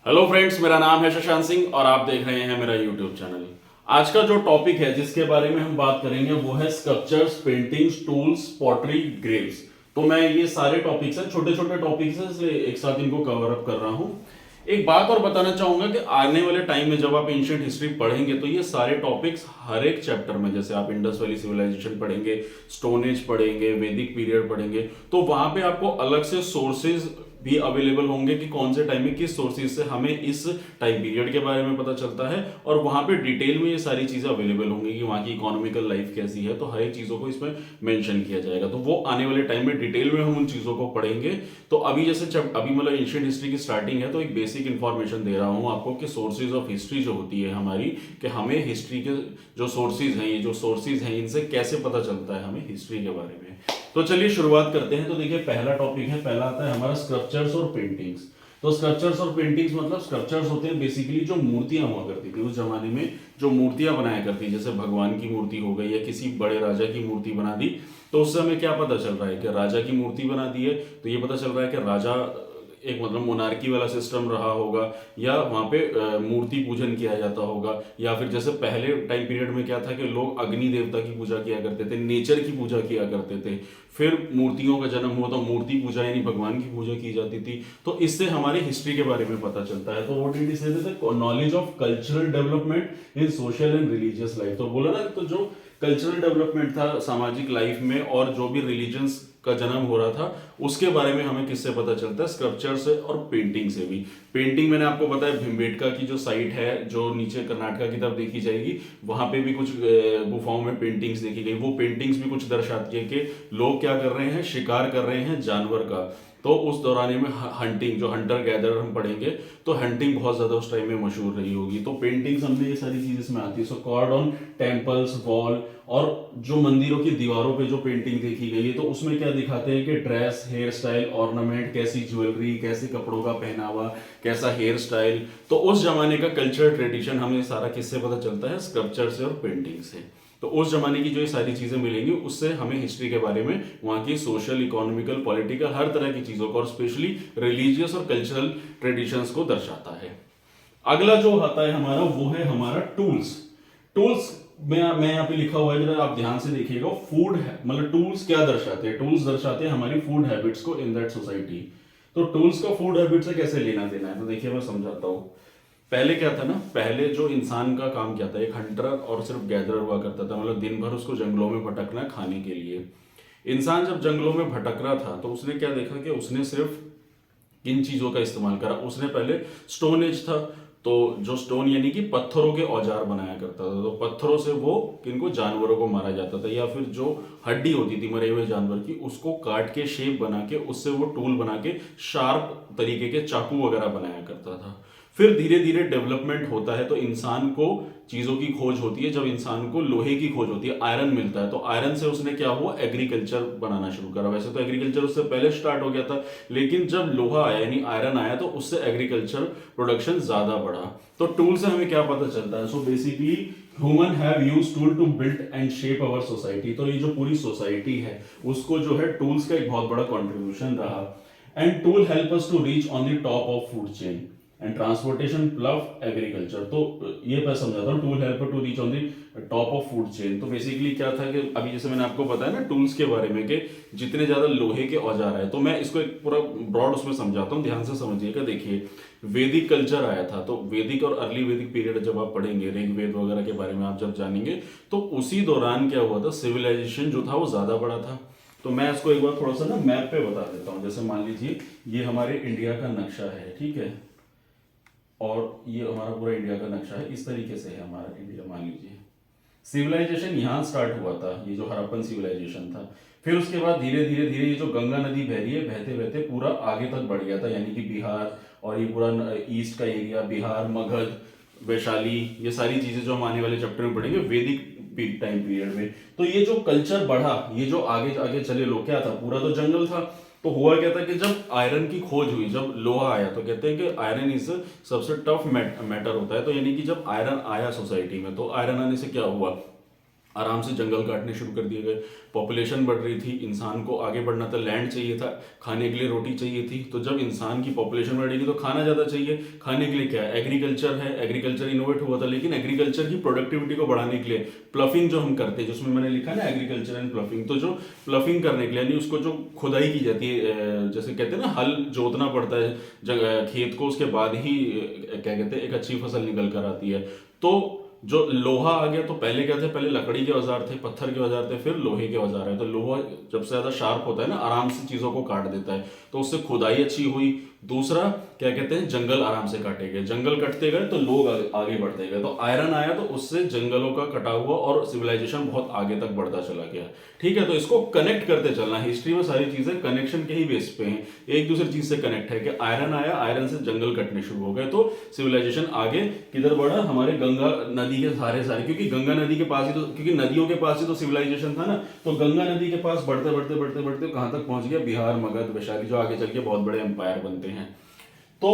Hello friends, मेरा नाम है शशांक सिंह और आप देख रहे हैं मेरा यूट्यूब चैनल। आज का जो टॉपिक है जिसके बारे में हम बात करेंगे वो है sculptures, paintings, tools, pottery, Graves. तो मैं ये सारे टॉपिक्स हैं, छोटे छोटे टॉपिक्स हैं, इसलिए एक साथ इनको कवर अप कर रहा हूँ। एक बात और बताना चाहूंगा कि आने वाले टाइम में जब आप एंशिएंट हिस्ट्री पढ़ेंगे तो ये सारे टॉपिक्स हर एक चैप्टर में, जैसे आप इंडस वैली सिविलाइजेशन पढ़ेंगे, स्टोन एज पढ़ेंगे, वैदिक पीरियड पढ़ेंगे, तो वहां पे आपको अलग से सोर्सेज भी अवेलेबल होंगे कि कौन से टाइम में किस सोर्सेज से हमें इस टाइम पीरियड के बारे में पता चलता है, और वहां पे डिटेल में ये सारी चीजें अवेलेबल होंगी कि वहां की इकोनॉमिकल लाइफ कैसी है। तो हर एक चीजों को इसमें मेंशन किया जाएगा, तो वो आने वाले टाइम में डिटेल में हम उन चीजों को पढ़ेंगे। तो अभी जैसे अभी मतलब एंशिएंट हिस्ट्री की स्टार्टिंग है, तो एक बेसिक इंफॉर्मेशन दे रहा हूँ आपको कि सोर्सेज ऑफ हिस्ट्री जो होती है हमारी, कि हमें हिस्ट्री के जो सोर्सेज हैं, ये जो सोर्सेज हैं, इनसे कैसे पता चलता है हमें हिस्ट्री के बारे में। तो चलिए शुरुआत करते हैं। तो देखिए, पहला टॉपिक है, पहला आता है हमारा स्कल्पचर्स और पेंटिंग्स। तो स्कल्पचर्स और पेंटिंग्स मतलब स्कल्पचर्स होते हैं बेसिकली जो मूर्तियां हुआ करती थी उस जमाने में, जो मूर्तियां बनाया करती, जैसे भगवान की मूर्ति हो गई या किसी बड़े राजा की मूर्ति बना दी। तो उससे हमें क्या पता चल रहा है कि राजा की मूर्ति बना दी है, तो ये पता चल रहा है कि राजा एक मतलब मोनार्की वाला सिस्टम रहा होगा, या वहाँ पे मूर्ति पूजन किया जाता होगा, या फिर जैसे पहले टाइम पीरियड में क्या था कि लोग अग्नि देवता की पूजा किया करते थे, नेचर की पूजा किया करते थे। फिर मूर्तियों का जन्म हुआ तो मूर्ति पूजा यानी भगवान की पूजा की जाती थी। तो इससे हमारी हिस्ट्री के बारे में पता चलता है। तो व्हाट डिड ही से थे, knowledge of cultural development in social and religious life. तो बोला ना, तो जो कल्चरल डेवलपमेंट था सामाजिक लाइफ में, और जो भी रिलीजन्स का जन्म हो रहा था, उसके बारे में हमें किससे पता चलता है, स्कल्पचर से और पेंटिंग से भी। पेंटिंग मैंने आपको बताया, भीमबेटका की जो साइट है जो नीचे कर्नाटका की तरफ देखी जाएगी, वहां पे भी कुछ गुफाओं में पेंटिंग्स देखी गई। वो पेंटिंग्स भी कुछ दर्शाती है कि लोग क्या कर रहे हैं, शिकार कर रहे हैं जानवर का। तो उस दौरान में हंटिंग, जो हंटर गैदर हम पढ़ेंगे, तो हंटिंग बहुत ज्यादा उस टाइम में मशहूर रही होगी। तो पेंटिंग्स हमने ये सारी चीज इसमें आती है। सो कार्ड ऑन टेम्पल्स वॉल, और जो मंदिरों की दीवारों पे जो पेंटिंग देखी गई है, तो उसमें क्या दिखाते हैं कि ड्रेस, हेयर स्टाइल, ऑर्नामेंट, कैसी ज्वेलरी, कैसे कपड़ों का पहनावा, कैसा हेयर स्टाइल। तो उस जमाने का कल्चर ट्रेडिशन हमें सारा किससे पता चलता है, स्कल्पचर से और पेंटिंग से। तो उस जमाने की जो ये सारी चीजें मिलेंगी, उससे हमें हिस्ट्री के बारे में, वहां की सोशल, इकोनॉमिकल, पॉलिटिकल, हर तरह की चीजों को, और स्पेशली रिलीजियस और कल्चरल ट्रेडिशंस को दर्शाता है। अगला जो आता है हमारा, वो है हमारा टूल्स। टूल्स मैं यहाँ पे लिखा हुआ है, जरा आप ध्यान से देखिएगा। फूड है मतलब टूल्स क्या दर्शाते हैं, टूल्स दर्शाते हैं हमारी फूड हैबिट्स को इन दैट सोसाइटी। तो टूल्स का फूड हैबिट से कैसे लेना देना है, तो देखिए मैं समझाता हूँ। पहले क्या था ना, पहले जो इंसान का काम क्या था, एक हंटर और सिर्फ गैदरर हुआ करता था, मतलब दिन भर उसको जंगलों में भटकना है खाने के लिए। इंसान जब जंगलों में भटक रहा था तो उसने क्या देखा कि उसने सिर्फ किन चीजों का इस्तेमाल करा। उसने पहले स्टोन एज था, तो जो स्टोन यानी कि पत्थरों के औजार बनाया करता था, तो पत्थरों से वो किनको, जानवरों को मारा जाता था, या फिर जो हड्डी होती थी मरे हुए जानवर की, उसको काट के शेप बना के उससे वो टूल बना के शार्प तरीके के चाकू वगैरह बनाया करता था। फिर धीरे धीरे डेवलपमेंट होता है, तो इंसान को चीजों की खोज होती है। जब इंसान को लोहे की खोज होती है, आयरन मिलता है, तो आयरन से उसने क्या हुआ, एग्रीकल्चर बनाना शुरू करा। वैसे तो एग्रीकल्चर उससे पहले स्टार्ट हो गया था, लेकिन जब लोहा आया यानी आयरन आया, तो उससे एग्रीकल्चर प्रोडक्शन ज्यादा बढ़ा। तो टूल से हमें क्या पता चलता है, so basically human have used tool to build and shape our society. तो ये जो पूरी सोसाइटी है उसको जो है टूल्स का एक बहुत बड़ा कंट्रीब्यूशन रहा। And tool help us to reach on the top of food chain and transportation plus agriculture. तो ये मैं समझाता हूँ, tool help to reach on the top of food chain. तो बेसिकली क्या था कि अभी जैसे मैंने आपको बताया ना टूल्स के बारे में, कि जितने ज्यादा लोहे के औजार आए, तो मैं इसको एक पूरा ब्रॉड उसमें समझाता हूँ, ध्यान से समझिएगा। देखिए, वैदिक कल्चर आया था, तो वैदिक और अर्ली वैदिक पीरियड जब आप पढ़ेंगे, ऋग्वेद वगैरह के बारे में आप जब जानेंगे, तो उसी दौरान क्या हुआ था, सिविलाइजेशन जो था वो ज्यादा बड़ा था। तो मैं इसको एक बार थोड़ा सा ना मैप पे बता देता हूँ। जैसे मान लीजिए ये हमारे इंडिया का नक्शा है, ठीक है, और ये हमारा पूरा इंडिया का नक्शा है, इस तरीके से है हमारा इंडिया। मान लीजिए सिविलाइजेशन यहाँ स्टार्ट हुआ था, ये जो हड़प्पन सिविलाइजेशन था। फिर उसके बाद धीरे धीरे धीरे ये जो गंगा नदी बह रही है, बहते बहते पूरा आगे तक बढ़ गया था, यानी कि बिहार और ये पूरा ईस्ट का एरिया, बिहार, मगध, वैशाली, ये सारी चीजें जो हम आने वाले चैप्टर में पढ़ेंगे वैदिक टाइम पीरियड में। तो ये जो कल्चर बढ़ा, ये जो आगे आगे चले लोग, क्या था, पूरा तो जंगल था। तो हुआ क्या था कि जब आयरन की खोज हुई, जब लोहा आया, तो कहते हैं कि आयरन इज सबसे टफ मैटर होता है। तो यानी कि जब आयरन आया सोसाइटी में, तो आयरन आने से क्या हुआ, आराम से जंगल काटने शुरू कर दिए गए। पॉपुलेशन बढ़ रही थी, इंसान को आगे बढ़ना था, लैंड चाहिए था, खाने के लिए रोटी चाहिए थी। तो जब इंसान की पॉपुलेशन बढ़ेगी तो खाना ज़्यादा चाहिए। खाने के लिए क्या है, एग्रीकल्चर है, एग्रीकल्चर इनोवेट हुआ था। लेकिन एग्रीकल्चर की प्रोडक्टिविटी को बढ़ाने के लिए प्लफिंग जो हम करते हैं, जिसमें मैंने लिखा ना एग्रीकल्चर एंड प्लफिंग, तो जो प्लफिंग करने के लिए यानी उसको जो खुदाई की जाती है, जैसे कहते हैं ना हल जोतना पड़ता है खेत को, उसके बाद ही क्या कहते हैं एक अच्छी फसल निकल कर आती है। तो जो लोहा आ गया, तो पहले क्या थे, पहले लकड़ी के औजार थे, पत्थर के औजार थे, फिर लोहे के औजार है। तो लोहा जब से ज्यादा शार्प होता है ना, आराम से चीजों को काट देता है, तो उससे खुदाई अच्छी हुई। दूसरा क्या कहते हैं, जंगल आराम से काटे गए, जंगल कटते गए तो लोग आगे बढ़ते गए। तो आयरन आया तो उससे जंगलों का कटा हुआ और सिविलाइजेशन बहुत आगे तक बढ़ता चला गया। ठीक है, तो इसको कनेक्ट करते चलना। हिस्ट्री में सारी चीजें कनेक्शन के ही बेस पे हैं, एक दूसरी चीज से कनेक्ट है कि आयरन आया, आयरन से जंगल कटने शुरू हो गए, तो सिविलाइजेशन आगे किधर बढ़ा, हमारे गंगा नदी के सारे सारे, क्योंकि गंगा नदी के पास ही तो, क्योंकि नदियों के पास ही तो सिविलाइजेशन था ना, तो गंगा नदी के पास बढ़ते बढ़ते बढ़ते बढ़ते कहां तक पहुंच गया, बिहार, मगध, वैशाली, जो आगे चल के बहुत बड़े एम्पायर बनते हैं। तो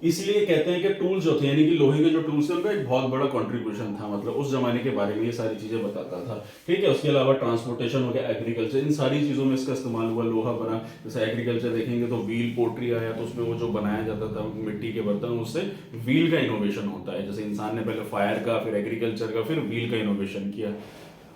इसलिए कहते हैं कि टूल्स जो थे, यानी कि लोहे के जो टूल्स थे, उनका एक बहुत बड़ा कंट्रीब्यूशन था, मतलब उस जमाने के बारे में ये सारी चीजें बताता था। ठीक है, उसके अलावा ट्रांसपोर्टेशन हो गया, एग्रीकल्चर, इन सारी चीजों में इसका इस्तेमाल हुआ, लोहा बना। जैसे एग्रीकल्चर देखेंगे तो व्हील पोट्री आया, तो उसमें वो जो बनाया जाता था मिट्टी के बर्तन, उससे व्हील का इनोवेशन होता है। जैसे इंसान ने पहले फायर का, फिर एग्रीकल्चर का, फिर व्हील का इनोवेशन किया।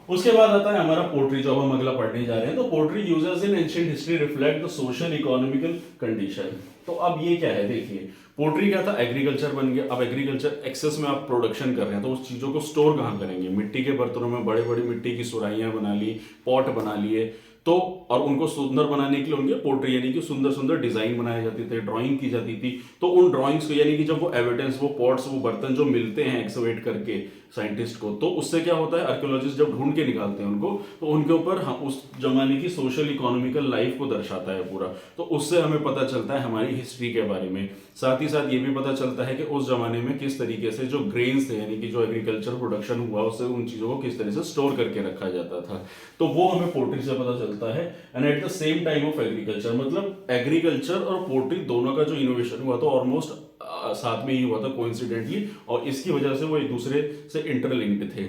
उसके बाद आता है हमारा पोट्री, जो अब हम अगला पढ़ने जा रहे हैं। तो pottery users in ancient history reflect the social economical condition. तो अब ये क्या है, देखिए पोट्री क्या था, एग्रीकल्चर बन गया। अब एग्रीकल्चर एक्सेस में आप प्रोडक्शन कर रहे हैं, तो उस चीजों को स्टोर कहाँ करेंगे, मिट्टी के बर्तनों में, बड़े बड़ी मिट्टी की सुराहियां बना ली, पॉट बना लिए। तो और उनको सुंदर बनाने के लिए उनके पोट्री यानी कि सुंदर सुंदर डिजाइन बनाए जाते थे, ड्राइंग की जाती थी। तो उन ड्राइंग्स को, यानी कि जब वो एविडेंस, वो पॉट्स, वो बर्तन जो मिलते हैं एक्सवेट करके साइंटिस्ट को, तो उससे क्या होता है, आर्कियोलॉजिस्ट जब ढूंढ के निकालते हैं उनको, तो उनके ऊपर उस जमाने की सोशल इकोनॉमिकल लाइफ को दर्शाता है पूरा। तो उससे हमें पता चलता है हमारी हिस्ट्री के बारे में। साथ ही साथ ये भी पता चलता है कि उस जमाने में किस तरीके से जो ग्रेन्स थे, यानी कि जो एग्रीकल्चर प्रोडक्शन हुआ, उससे उन चीजों को किस तरह से स्टोर करके रखा जाता था। तो वो हमें पोट्री से पता चलता है। And at the same time of agriculture, मतलब एग्रीकल्चर और पोट्री दोनों का जो इनोवेशन हुआ था ऑलमोस्ट साथ में ही हुआ था कोइंसिडेंटली, और इसकी वजह से वो एक दूसरे से इंटरलिंक्ड थे।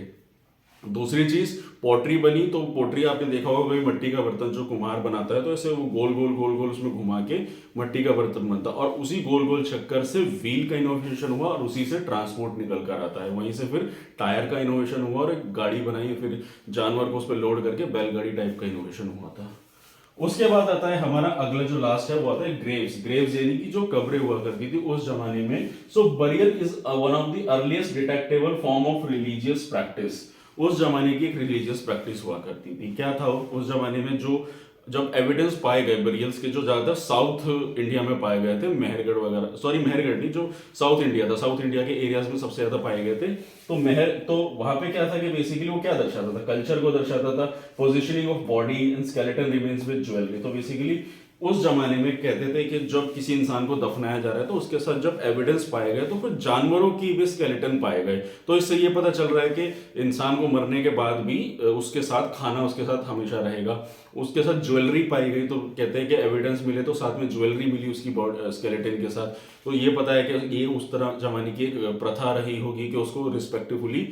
दूसरी चीज पॉटरी बनी, तो पोट्री आपने देखा होगा, कोई मिट्टी का बर्तन जो कुम्हार बनाता है, तो ऐसे वो गोल गोल गोल गोल उसमें घुमा के मिट्टी का बर्तन बनता है, और उसी गोल गोल चक्कर से व्हील का इनोवेशन हुआ, और उसी से ट्रांसपोर्ट निकल कर आता है। वहीं से फिर टायर का इनोवेशन हुआ, और एक गाड़ी बनाई, फिर जानवर को उस पर लोड करके बैलगाड़ी टाइप का इनोवेशन हुआ था। उसके बाद आता है हमारा अगला जो लास्ट है, वो आता है ग्रेव्स। ग्रेव्स यानी कि जो कब्रें हुआ करती थी उस जमाने में। So burial is one of the earliest detectable form of religious practice. उस जमाने की एक रिलीजियस प्रैक्टिस हुआ करती थी। क्या था उस जमाने में, जो जब एविडेंस पाए गए बरियल्स के, जो ज्यादातर साउथ इंडिया में पाए गए थे, मेहरगढ़ वगैरह, सॉरी मेहरगढ़ नहीं, जो साउथ इंडिया था, साउथ इंडिया के एरियाज में सबसे ज्यादा पाए गए थे। तो वहां पे क्या था कि बेसिकली वो क्या दर्शाता था, कल्चर को दर्शाता था, positioning of body and skeleton remains with jewellery. तो बेसिकली उस जमाने में कहते थे कि जब किसी इंसान को दफनाया जा रहा है, तो उसके साथ जब एविडेंस पाए गए, तो कुछ जानवरों की भी स्केलेटन पाए गए। तो इससे ये पता चल रहा है कि इंसान को मरने के बाद भी उसके साथ खाना उसके साथ हमेशा रहेगा। उसके साथ ज्वेलरी पाई गई, तो कहते हैं कि एविडेंस मिले तो साथ में ज्वेलरी मिली उसकी स्केलेटन के साथ। तो ये पता है कि ये उस तरह जमाने की एक प्रथा रही होगी कि उसको रिस्पेक्टफुली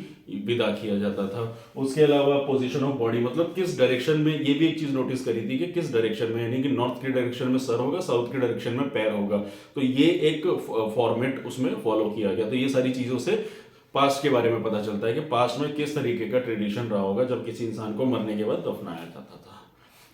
विदा किया जाता था। उसके अलावा पोजीशन ऑफ बॉडी, मतलब किस डायरेक्शन में, ये भी एक चीज नोटिस करी थी कि किस डायरेक्शन में, यानी कि नॉर्थ के डायरेक्शन में सर होगा, साउथ के डायरेक्शन में पैर होगा। तो ये एक फॉर्मेट उसमें फॉलो किया गया। तो ये सारी चीजों से पास्ट के बारे में पता चलता है कि पास्ट में किस तरीके का ट्रेडिशन रहा होगा जब किसी इंसान को मरने के बाद दफनाया जाता था।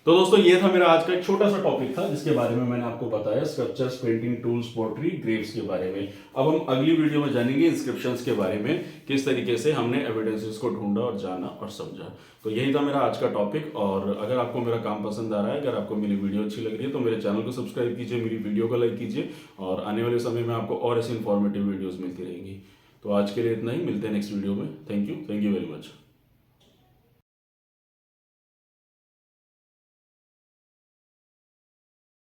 तो दोस्तों ये था मेरा आज का एक छोटा सा टॉपिक था, जिसके बारे में मैंने आपको बताया sculptures, painting, tools, pottery, Graves के बारे में। अब हम अगली वीडियो में जानेंगे इंस्क्रिप्शंस के बारे में, किस तरीके से हमने एविडेंसेस को ढूंढा और जाना और समझा। तो यही था मेरा आज का टॉपिक। और अगर आपको मेरा काम पसंद आ रहा है, अगर आपको मेरी वीडियो अच्छी लग रही है, तो मेरे चैनल को सब्सक्राइब कीजिए, मेरी वीडियो को लाइक कीजिए, और आने वाले समय में आपको और ऐसी इंफॉर्मेटिव वीडियोज मिलती रहेंगी। तो आज के लिए इतना ही, मिलते हैं नेक्स्ट वीडियो में। Thank you very much.